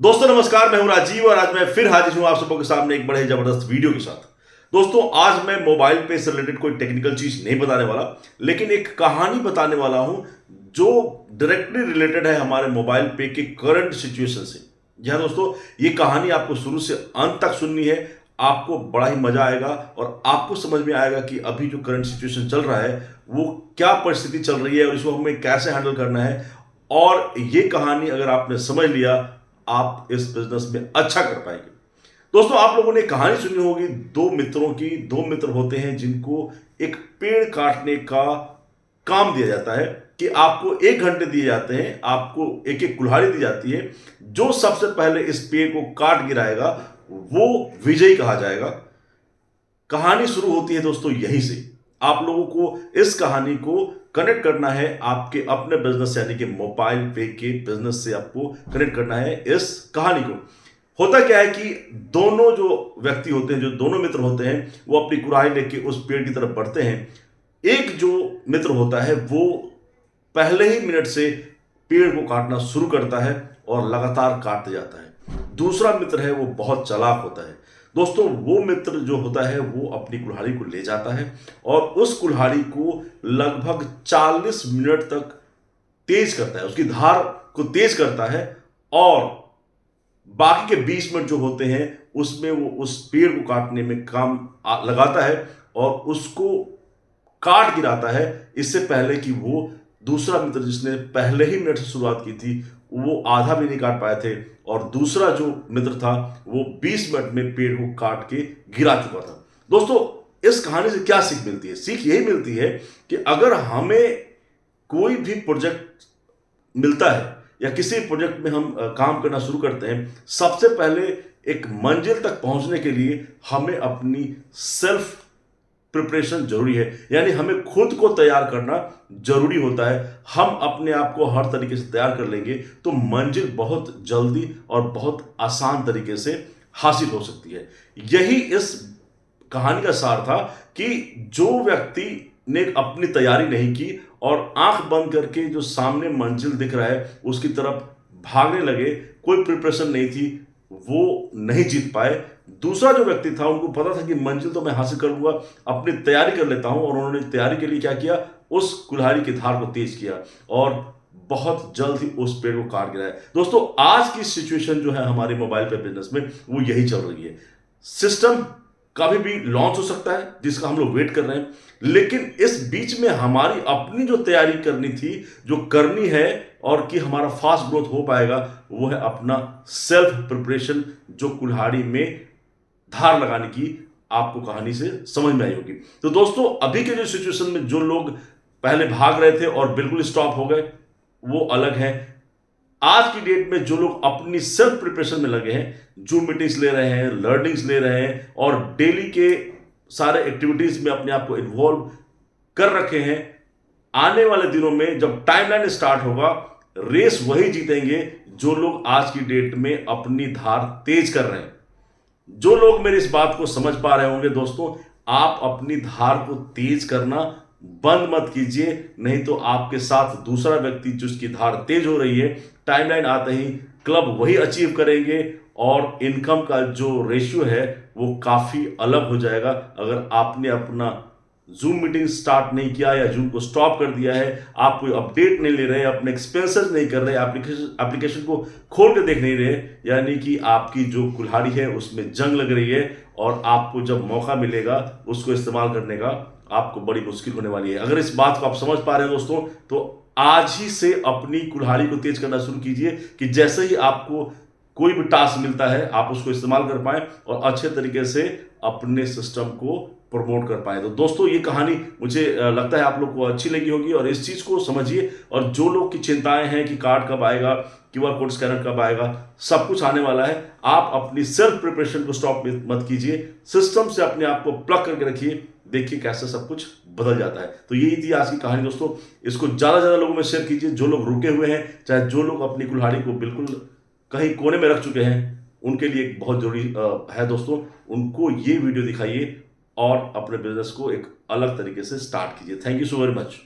दोस्तों नमस्कार, मैं हूं राजीव और आज मैं फिर हाजिर हूं आप सबों के सामने एक बड़े जबरदस्त वीडियो के साथ। दोस्तों आज मैं मोबाइल पे से रिलेटेड कोई टेक्निकल चीज नहीं बताने वाला, लेकिन एक कहानी बताने वाला हूं जो डायरेक्टली रिलेटेड है हमारे मोबाइल पे के करंट सिचुएशन से। जी हाँ दोस्तों, ये कहानी आपको शुरू से अंत तक सुननी है। आपको बड़ा ही मजा आएगा और आपको समझ में आएगा कि अभी जो करंट सिचुएशन चल रहा है वो क्या परिस्थिति चल रही है और इसको हमें कैसे हैंडल करना है। और ये कहानी अगर आपने समझ लिया, आप इस बिजनेस में अच्छा कर पाएंगे। दोस्तों आप लोगों ने कहानी सुनी होगी दो मित्रों की। दो मित्र होते हैं जिनको एक पेड़ काटने का काम दिया जाता है कि आपको 1 घंटे दिए जाते हैं, आपको एक एक कुल्हाड़ी दी जाती है। जो सबसे पहले इस पेड़ को काट गिराएगा वो विजयी कहा जाएगा। कहानी शुरू होती है दोस्तों यहीं से। आप लोगों को इस कहानी को कनेक्ट करना है आपके अपने बिजनेस यानी कि मोबाइल पे के बिजनेस से आपको कनेक्ट करना है इस कहानी को। होता क्या है कि दोनों जो व्यक्ति होते हैं, जो दोनों मित्र होते हैं, वो अपनी कुल्हाड़ी लेके उस पेड़ की तरफ बढ़ते हैं। एक जो मित्र होता है वो पहले ही मिनट से पेड़ को काटना शुरू करता है और लगातार काटते जाता है। दूसरा मित्र है वो बहुत चालाक होता है। दोस्तों वो मित्र जो होता है वो अपनी कुल्हाड़ी को ले जाता है और उस कुल्हाड़ी को लगभग 40 मिनट तक तेज करता है, उसकी धार को तेज करता है और बाकी के 20 मिनट जो होते हैं उसमें वो उस पेड़ को काटने में काम लगाता है और उसको काट गिराता है। इससे पहले कि वो दूसरा मित्र जिसने पहले ही मिनट से शुरुआत की थी वो आधा भी नहीं काट पाए थे और दूसरा जो मित्र था वो 20 मिनट में पेड़ को काट के गिरा चुका था। दोस्तों इस कहानी से क्या सीख मिलती है? सीख यही मिलती है कि अगर हमें कोई भी प्रोजेक्ट मिलता है या किसी प्रोजेक्ट में हम काम करना शुरू करते हैं, सबसे पहले एक मंजिल तक पहुंचने के लिए हमें अपनी सेल्फ प्रिपरेशन जरूरी है, यानी हमें खुद को तैयार करना जरूरी होता है। हम अपने आप को हर तरीके से तैयार कर लेंगे तो मंजिल बहुत जल्दी और बहुत आसान तरीके से हासिल हो सकती है। यही इस कहानी का सार था कि जो व्यक्ति ने अपनी तैयारी नहीं की और आंख बंद करके जो सामने मंजिल दिख रहा है उसकी तरफ भागने लगे, कोई प्रिपरेशन नहीं थी, वो नहीं जीत पाए। दूसरा जो व्यक्ति था उनको पता था कि मंजिल तो मैं हासिल कर लूंगा, अपनी तैयारी कर लेता हूं, और उन्होंने तैयारी के लिए क्या किया, उस कुल्हाड़ी की धार को तेज किया और बहुत जल्द ही उस पेड़ को काट गिराया। दोस्तों आज की सिचुएशन जो है हमारे मोबाइल पे बिजनेस में वो यही चल रही है। सिस्टम कभी भी लॉन्च हो सकता है जिसका हम लोग वेट कर रहे हैं, लेकिन इस बीच में हमारी अपनी जो तैयारी करनी थी, जो करनी है और कि हमारा फास्ट ग्रोथ हो पाएगा, वो है अपना सेल्फ प्रिपरेशन, जो कुल्हाड़ी में धार लगाने की आपको कहानी से समझ में आई होगी। तो दोस्तों अभी के जो सिचुएशन में जो लोग पहले भाग रहे थे और बिल्कुल स्टॉप हो गए वो अलग है। आज की डेट में जो लोग अपनी सेल्फ प्रिपरेशन में लगे हैं, जूम मीटिंग्स ले रहे हैं, लर्निंग्स ले रहे हैं और डेली के सारे एक्टिविटीज में अपने आप को इन्वॉल्व कर रखे हैं, आने वाले दिनों में जब टाइमलाइन स्टार्ट होगा, रेस वही जीतेंगे जो लोग आज की डेट में अपनी धार तेज कर रहे हैं। जो लोग मेरी इस बात को समझ पा रहे होंगे दोस्तों, आप अपनी धार को तेज करना बंद मत कीजिए, नहीं तो आपके साथ दूसरा व्यक्ति जिसकी धार तेज हो रही है, टाइमलाइन आते ही क्लब वही अचीव करेंगे और इनकम का जो रेशियो है वो काफी अलग हो जाएगा। अगर आपने अपना जूम मीटिंग स्टार्ट नहीं किया या जूम को स्टॉप कर दिया है, आप कोई अपडेट नहीं ले रहे, अपने एक्सपेंसेस नहीं कर रहे, एप्लीकेशन को खोल के देख नहीं रहे, यानी कि आपकी जो कुल्हाड़ी है उसमें जंग लग रही है और आपको जब मौका मिलेगा उसको इस्तेमाल करने का आपको बड़ी मुश्किल होने वाली है। अगर इस बात को आप समझ पा रहे हैं दोस्तों, तो आज ही से अपनी कुल्हाड़ी को तेज करना शुरू कीजिए कि जैसे ही आपको कोई भी टास्क मिलता है आप उसको इस्तेमाल कर पाए और अच्छे तरीके से अपने सिस्टम को प्रमोट कर पाए। तो दोस्तों ये कहानी मुझे लगता है आप लोग को अच्छी लगी होगी और इस चीज को समझिए। और जो लोग की चिंताएं हैं कि कार्ड कब आएगा, क्यूआर कोड स्कैनर कब आएगा, सब कुछ आने वाला है। आप अपनी सेल्फ प्रिपरेशन को स्टॉप मत कीजिए, सिस्टम से अपने आप को प्लग करके रखिए, देखिए कैसे सब कुछ बदल जाता है। तो यही थी आज की कहानी दोस्तों। इसको ज्यादा ज्यादा लोगों में शेयर कीजिए, जो लोग रुके हुए हैं, चाहे जो लोग अपनी कुल्हाड़ी को बिल्कुल कहीं कोने में रख चुके हैं, उनके लिए एक बहुत जरूरी है दोस्तों। उनको ये वीडियो दिखाइए और अपने बिजनेस को एक अलग तरीके से स्टार्ट कीजिए। Thank you so very much.